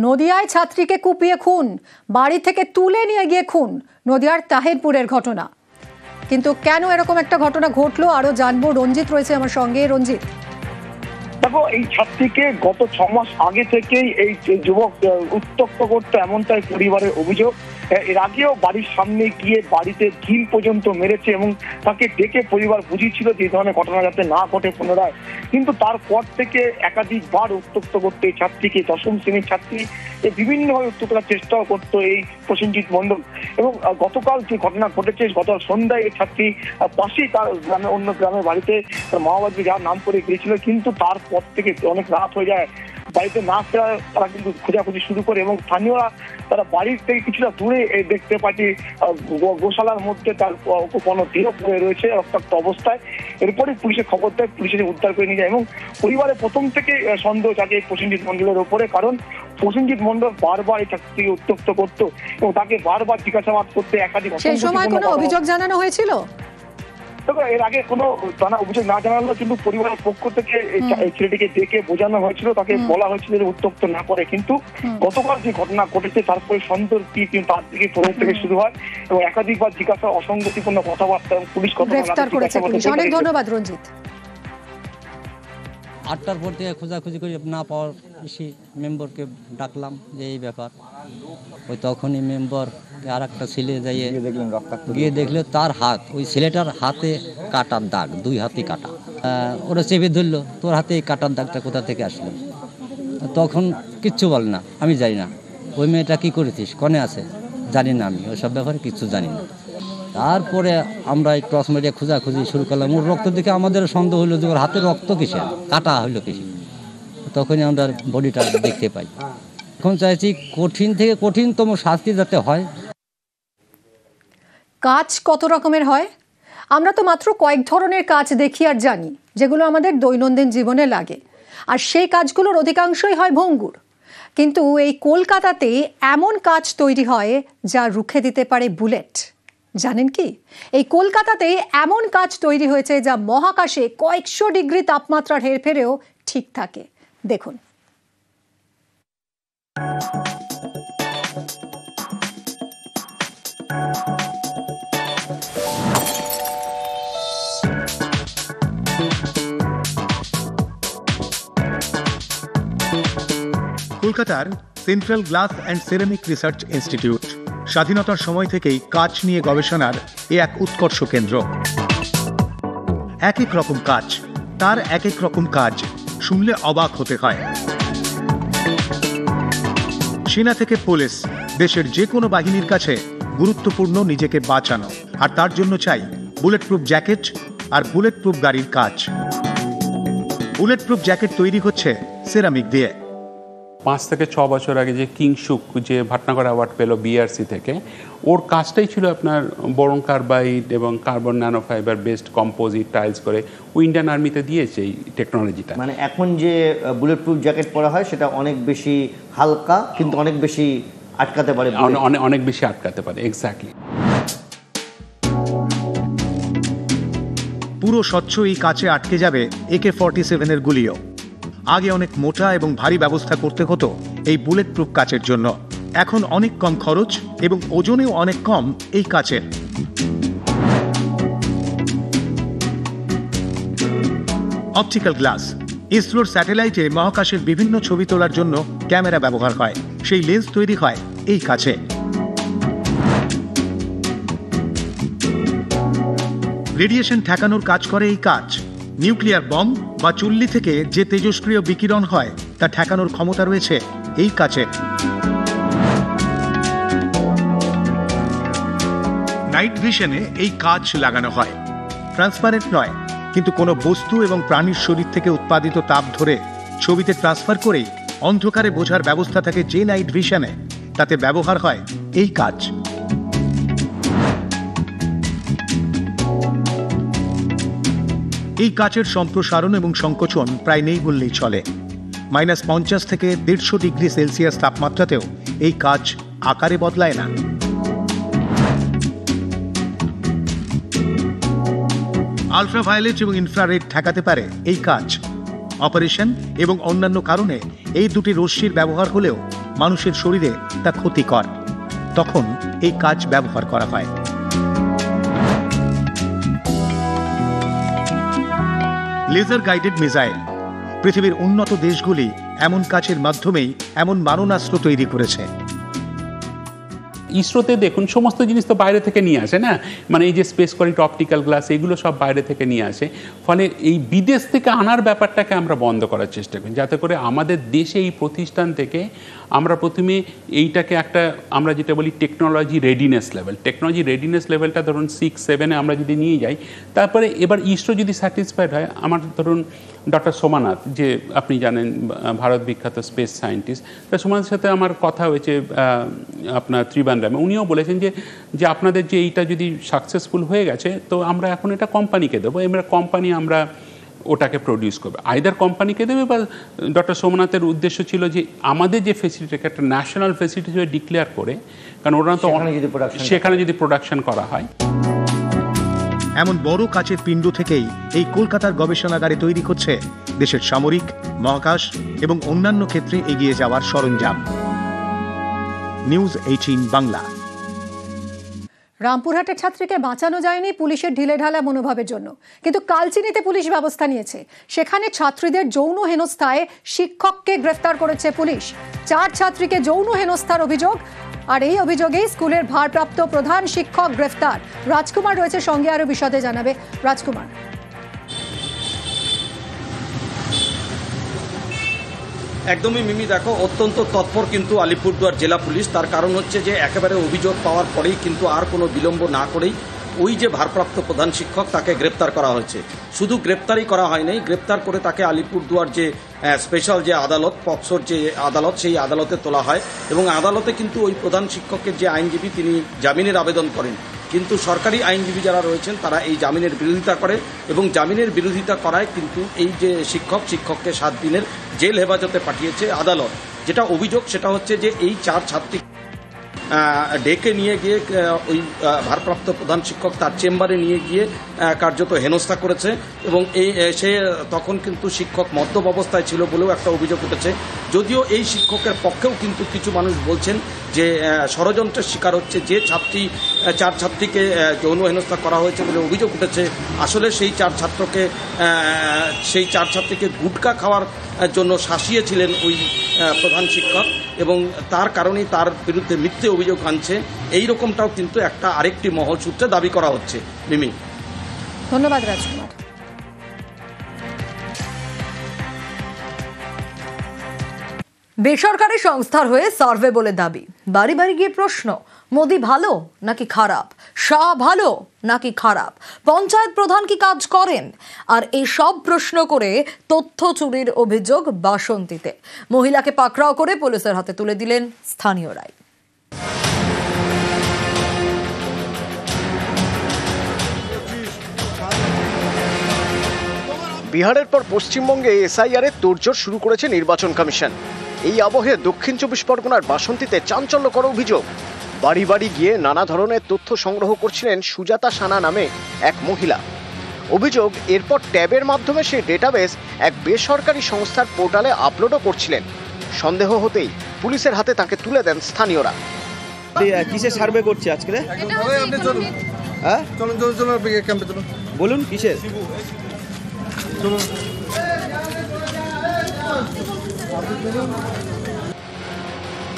নদিয়ায় ছাত্রীকে কুপিয়ে খুন, বাড়ি থেকে তুলে নিয়ে গিয়ে খুন, নদিয়ার তাহিরপুরের ঘটনা। কিন্তু কেন এরকম একটা ঘটনা ঘটলো আরো জানবো। রঞ্জিত রয়েছে আমার সঙ্গে। রঞ্জিত, দেখো, এই ছাত্রীকে গত 6 মাস আগে থেকেই এই যুবক উত্ত্যক্ত করতে, এমনটাই পরিবারের অভিযোগ। এর আগেও বাড়ির সামনে গিয়ে বাড়িতে ঢিল পর্যন্ত মেরেছে এবং তাকে ডেকে পরিবার বুঝিয়েছিল যে এই ধরনের ঘটনা যাতে না ঘটে পুনরায়। কিন্তু তারপর থেকে একাধিকবার উত্ত্যক্ত করতে এই ছাত্রীকে, 10ম শ্রেণীর ছাত্রী, বিভিন্নভাবে উত্ত্যক্ত করার চেষ্টাও করতো এই প্রসেনজিৎ মণ্ডল। এবং গতকাল যে ঘটনা ঘটেছে, গত সন্ধ্যায় এই ছাত্রী পাশেই তার গ্রামে, অন্য গ্রামের বাড়িতে তার মা বাবা যার নাম করে গিয়েছিল, কিন্তু তারপর থেকে অনেক রাত হয়ে যায়, বাড়িতে না ফেরা তারা কিন্তু খোঁজাখুঁজি শুরু করে এবং স্থানীয়রা তারা বাড়ির থেকে কিছুটা দূরে দেখতে পাচ্ছি গোশালার মধ্যে তার কোনো দেহ পড়ে রয়েছে রক্তাক্ত অবস্থায়। এরপরে পুলিশে খবর দেয়, পুলিশে উদ্ধার করে নিয়ে যায় এবং পরিবারের প্রথম থেকে সন্দেহ জাগে প্রসেনজিৎ মণ্ডলের ওপরে, কারণ প্রসেনজিৎ মণ্ডল বারবার এই ছাত্রীকে উত্ত্যক্ত করতো এবং তাকে বারবার জিজ্ঞাসাবাদ করতে একাধিক। সেই সময় কোনো অভিযোগ জানানো হয়েছিল? এর আগে কোনো থানা অভিযোগ না জানালো, কিন্তু পরিবারের পক্ষ থেকে এই ছেলেটিকে ডেকে বোঝানো হয়েছিল, তাকে বলা হয়েছিল যে উত্ত্যক্ত না করে। কিন্তু গতকাল যে ঘটনা ঘটেছে তারপরে সন্দেহ তার দিকে প্রথম থেকে শুরু হয় এবং একাধিকবার জিজ্ঞাসা, অসঙ্গতিপূর্ণ কথাবার্তা এবং পুলিশ গ্রেফতার করেছে। অনেক ধন্যবাদ রঞ্জিত। 8টার পর থেকে খোঁজাখুঁজি করে না পাওয়ার এসে মেম্বারকে ডাকলাম যে এই ব্যাপার। ওই তখনই মেম্বার আর একটা ছেলে যাইয়ে গিয়ে দেখলো তার হাত, ওই ছেলেটার হাতে কাটার দাগ, 2 হাতে কাটা। ওরা চেপে ধরলো, তোর হাতে এই কাটার দাগটা কোথা থেকে আসলো? তখন কিচ্ছু বলে না, আমি জানি না। ওই মেয়েটা কী করেছিস, কনে আছে, জানি না, আমি ওইসব ব্যাপারে কিচ্ছু জানি না। তারপরে আমরা এই টর্চ মেরে খোঁজাখুঁজি শুরু করলাম। ওর রক্ত দেখে আমাদের সন্দেহ হলো যে ওর হাতে রক্ত কিসে, কাটা হইলো কিসে। তখনই আমরা বডিটা দেখতে পাই। এখন চাইছি কঠিন থেকে কঠিনতম শাস্তি যাতে হয়। কাজ কত রকমের হয়? আমরা তো মাত্র কয়েক ধরনের কাজ দেখি আর জানি, যেগুলো আমাদের দৈনন্দিন জীবনে লাগে, আর সেই কাজগুলোর অধিকাংশই হয় ভঙ্গুর। কিন্তু এই কলকাতাতে এমন কাজ তৈরি হয় যা রুখে দিতে পারে বুলেট। জানেন কি, এই কলকাতাতে এমন কাজ তৈরি হয়েছে যা মহাকাশে কয়েকশো ডিগ্রি তাপমাত্রার হেরফেরেও ঠিক থাকে। দেখুন। কলকাতার central glass and ceramic research institute স্বাধীনতার সময় থেকেই কাচ নিয়ে গবেষণার এক উৎকর্ষ কেন্দ্র। এক এক রকম কাজ, তার এক এক রকম কাজ, শুনলে অবাক হতে হয়। সেনা থেকে পুলিশ, দেশের যে কোনো বাহিনীর কাছে গুরুত্বপূর্ণ নিজেকে বাঁচানো, আর তার জন্য চাই বুলেট প্রুফ জ্যাকেট আর বুলেট প্রুফ গাড়ির কাজ। বুলেট প্রুফ জ্যাকেট তৈরি হচ্ছে সেরামিক দিয়ে। 5 থেকে 6 বছর আগে যে কিংশুক, যে ভাটনাগর অ্যাওয়ার্ড পেল বিআরসি থেকে, ওর কাজটাই ছিল আপনার বোরন কার্বাইড এবং carbon nano fibre based composite tiles করে ও ইন্ডিয়ান আর্মিতে দিয়েছে এই টেকনোলজিটা। মানে এখন যে বুলেট প্রুফ জ্যাকেট পরা হয় সেটা অনেক বেশি হালকা, কিন্তু অনেক বেশি আটকাতে পারে, অনেক বেশি আটকাতে পারে। এক্স্যাক্টলি। পুরো স্বচ্ছ এই কাচে আটকে যাবে AK-47 এর গুলিও। আগে অনেক মোটা এবং ভারী ব্যবস্থা করতে হতো এই বুলেট প্রুফ কাচের জন্য। এখন অনেক কম খরচ এবং ওজনেও অনেক কম এই কাচের। Optical glass. ইসরোর স্যাটেলাইটে মহাকাশের বিভিন্ন ছবি তোলার জন্য ক্যামেরা ব্যবহার হয়, সেই লেন্স তৈরি হয় এই কাচে। রেডিয়েশন ঠেকানোর কাজ করে এই কাচ। নিউক্লিয়ার বম বা চুল্লি থেকে যে তেজস্ক্রিয় বিকিরণ হয় তা ঠেকানোর ক্ষমতা রয়েছে এই কাচের। নাইট ভিশনে এই কাচ লাগানো হয়। ট্রান্সপারেন্ট নয়, কিন্তু কোনো বস্তু এবং প্রাণীর শরীর থেকে উৎপাদিত তাপ ধরে ছবিতে ট্রান্সফার করেই অন্ধকারে বোঝার ব্যবস্থা থাকে যে নাইট ভিশনে, তাতে ব্যবহার হয় এই কাচ। এই কাচের সম্প্রসারণ এবং সংকোচন প্রায় নেই বললেই চলে। -50 থেকে 150 ডিগ্রি সেলসিয়াস তাপমাত্রাতেও এই কাচ আকারে বদলায় না। আলট্রাভায়োলেট এবং ইনফ্রারেড ঠেকাতে পারে এই কাচ। অপারেশন এবং অন্যান্য কারণে এই দুটি রশ্মির ব্যবহার হলেও মানুষের শরীরে তা ক্ষতিকর। তখন এই কাচ ব্যবহার করা হয়। Laser guided missile. পৃথিবীর উন্নত দেশগুলি এমন কাচের মাধ্যমেই এমন মারণাস্ত্র তৈরি করেছে। ইসরোতে দেখুন সমস্ত জিনিস তো বাইরে থেকে নিয়ে আসে না, মানে এই যে স্পেস কোয়ালিটি অপটিক্যাল গ্লাস এগুলো সব বাইরে থেকে নিয়ে আসে। ফলে এই বিদেশ থেকে আনার ব্যাপারটাকে আমরা বন্ধ করার চেষ্টা করি, যাতে করে আমাদের দেশে এই প্রতিষ্ঠান থেকে আমরা প্রথমে এইটাকে একটা আমরা যেটা বলি technology readiness level, technology readiness লেভেলটা ধরুন 6-7-এ আমরা যদি নিয়ে যাই, তারপরে এবার ইসরো যদি স্যাটিসফাইড হয়, আমার ধরুন ডক্টর সোমানাথ, যে আপনি জানেন ভারত বিখ্যাত স্পেস সায়েন্টিস্ট, তার সোমানাথের সাথে আমার কথা হয়েছে আপনার ত্রিবান্দ্রামে। উনিও বলেছেন যে আপনাদের যে এইটা যদি সাকসেসফুল হয়ে গেছে, তো আমরা এখন এটা কোম্পানিকে দেবো, এবার কোম্পানি আমরা ওটাকে প্রডিউস করবে, আইদার কোম্পানিকে দেবে বা ডক্টর সোমনাথের উদ্দেশ্য ছিল যে আমাদের যে ফেসিলিটিকে একটা ন্যাশনাল ফেসিলিটি হিসেবে ডিক্লেয়ার করে, কারণ ওরা তো সেখানে যদি প্রোডাকশন করা হয়। এমন বড় কাচের পিণ্ড থেকেই এই কলকাতার গবেষণাগারে তৈরি হচ্ছে দেশের সামরিক, মহাকাশ এবং অন্যান্য ক্ষেত্রে এগিয়ে যাওয়ার সরঞ্জাম। নিউজ 18 বাংলা। রামপুরহাটের ছাত্রীকে বাঁচানো যায়নি পুলিশের ঢিলেঢালা মনোভাবের জন্য, কিন্তু কালচিনিতে পুলিশ ব্যবস্থা নিয়েছে। সেখানে ছাত্রীদের যৌন হেনস্থায় শিক্ষককে গ্রেফতার করেছে পুলিশ। 4 ছাত্রীকে যৌন হেনস্থার অভিযোগ, আর এই অভিযোগেই স্কুলের ভারপ্রাপ্ত প্রধান শিক্ষক গ্রেফতার। রাজকুমার রয়েছে সঙ্গে, আরো বিশদে জানাবে রাজকুমার। একদমই মিমি, দেখো অত্যন্ত তৎপর কিন্তু আলিপুরদুয়ার জেলা পুলিশ। তার কারণ হচ্ছে যে একেবারে অভিযোগ পাওয়ার পরেই কিন্তু আর কোনো বিলম্ব না করেই ওই যে ভারপ্রাপ্ত প্রধান শিক্ষক তাকে গ্রেপ্তার করা হয়েছে। শুধু গ্রেপ্তারই করা হয়নি, গ্রেপ্তার করে তাকে আলিপুরদুয়ার যে স্পেশাল যে আদালত, পক্সোর যে আদালত, সেই আদালতে তোলা হয় এবং আদালতে কিন্তু ওই প্রধান শিক্ষকের যে আইনজীবী তিনি জামিনের আবেদন করেন, কিন্তু সরকারি আইনজীবী যারা রয়েছেন তারা এই জামিনের বিরোধিতা করে এবং জামিনের বিরোধিতা করায় কিন্তু এই যে শিক্ষককে 7 দিনের জেল হেফাজতে পাঠিয়েছে আদালত। যেটা অভিযোগ সেটা হচ্ছে যে এই 4 ছাত্রী ডেকে নিয়ে গিয়ে ওই ভারপ্রাপ্ত প্রধান শিক্ষক তার চেম্বারে নিয়ে গিয়ে কার্যত হেনস্থা করেছে এবং সে তখন কিন্তু শিক্ষক মদ্যপ অবস্থায় ছিল বলেও একটা অভিযোগ উঠেছে। যদিও এই শিক্ষকের পক্ষেও কিন্তু কিছু মানুষ বলছেন যে ষড়যন্ত্রের শিকার হচ্ছে যে 4 ছাত্রীকে যৌন হেনস্থা করা হয়েছে বলে অভিযোগ উঠেছে। আসলে সেই 4 ছাত্রীকে গুটকা খাওয়ার জন্য শাসিয়েছিলেন ওই প্রধান শিক্ষক এবং তার কারণেই তার বিরুদ্ধে মিথ্যে অভিযোগ আনছে। এই রকমটাও কিন্তু একটা আরেকটি মহল সূত্রে দাবি করা হচ্ছে। মিমি, ধন্যবাদ রাজকুমার। বেসরকারি সংস্থার হয়ে সার্ভে বলে দাবি, বাড়ি বাড়ি গিয়ে প্রশ্ন, মোদি ভালো নাকি খারাপ, শাহ ভালো নাকি খারাপ, পঞ্চায়েত প্রধান কি কাজ করেন? আর এই সব প্রশ্ন করে তথ্য চুরির অভিযোগ বাসন্তীতে। মহিলাকে পাকড়াও করে পুলিশের হাতে তুলে দিলেন স্থানীয়রাই। বিহারের পর পশ্চিমবঙ্গে এসআইআর এর তোড়জোড় শুরু করেছে নির্বাচন কমিশন। এই আবহে দক্ষিণ 24 পরগনার বাসন্তীতে চাঞ্চল্যকর অভিযোগ। বাড়ি বাড়ি গিয়ে নানা ধরনের তথ্য সংগ্রহ করছিলেন সুজাতা সানা নামে এক মহিলা। অভিযোগ, এরপর ট্যাবের মাধ্যমে সেই ডেটাবেস এক বেসরকারি সংস্থার পোর্টালে আপলোডও করছিলেন। সন্দেহ হতেই পুলিশের হাতে তাকে তুলে দেন স্থানীয়রা। কিসের সার্ভে করছে আজকে? হ্যাঁ, বলুন কিসের?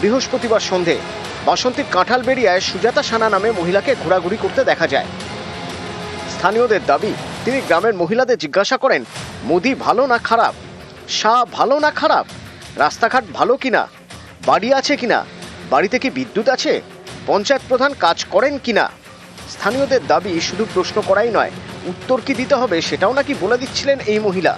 বৃহস্পতিবার সন্ধে বাসন্তীর কাঁঠালবেড়িয়ায় সুজাতা সানা নামে মহিলাকে ঘোরাঘুরি করতে দেখা যায়। স্থানীয়দের দাবি, তিনি গ্রামের মহিলাদের জিজ্ঞাসা করেন, মোদি ভালো না খারাপ, শাহ ভালো না খারাপ, রাস্তাঘাট ভালো কিনা, বাড়ি আছে কিনা, বাড়িতে কি বিদ্যুৎ আছে, পঞ্চায়েত প্রধান কাজ করেন কিনা। স্থানীয়দের দাবি, শুধু প্রশ্ন করাই নয়, উত্তর কি দিতে হবে সেটাও নাকি বলে দিচ্ছিলেন এই মহিলা।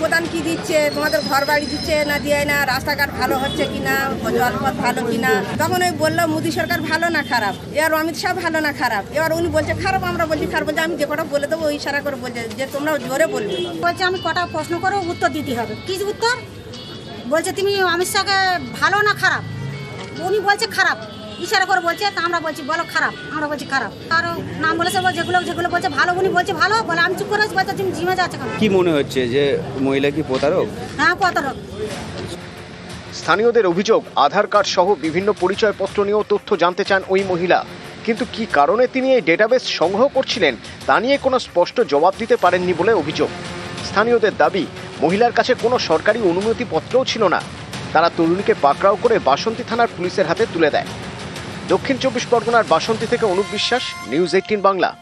প্রধান কি দিচ্ছে, তোমাদের ঘর বাড়ি দিচ্ছে না দিয়ে না, রাস্তাঘাট ভালো হচ্ছে কিনা, জলপথ ভালো কিনা। তখন ওই বললো মোদী সরকার ভালো না খারাপ, এবার অমিত শাহ ভালো না খারাপ। এবার উনি বলছে খারাপ, আমরা বলছি খারাপ। বলছে আমি যে কটা বলে দেবো ওই ইশারা করে বলছে যে তোমরা জোরে বলবে। বলছে আমি কটা প্রশ্ন করে উত্তর দিতে হবে। কি উত্তর? বলছে তুমি অমিত শাহকে ভালো না খারাপ। উনি বলছে খারাপ, ইশারা করে বলছে, তা আমরা বলছি বলো খারাপ, আমরা বলছি খারাপ। আরও নাম বলেছে, যেগুলো বলছে ভালো, উনি বলছে ভালো, বলে আমি চুপ করে বলছে তুমি জিমে যাচ্ছে। কি মনে হচ্ছে যে মহিলা কি প্রতারক? হ্যাঁ, প্রতারক। স্থানীয়দের অভিযোগ, আধার কার্ড সহ বিভিন্ন পরিচয়পত্র নিয়েও তথ্য জানতে চান ওই মহিলা, কিন্তু কি কারণে তিনি এই ডেটাবেস সংগ্রহ করছিলেন তা নিয়ে কোনো স্পষ্ট জবাব দিতে পারেননি বলে অভিযোগ। স্থানীয়দের দাবি, মহিলার কাছে কোনো সরকারি অনুমতিপত্রও ছিল না। তারা তরুণীকে পাকড়াও করে বাসন্তী থানার পুলিশের হাতে তুলে দেয়। দক্ষিণ 24 পরগনার বাসন্তী থেকে অনুপ বিশ্বাস, নিউজ 18 বাংলা।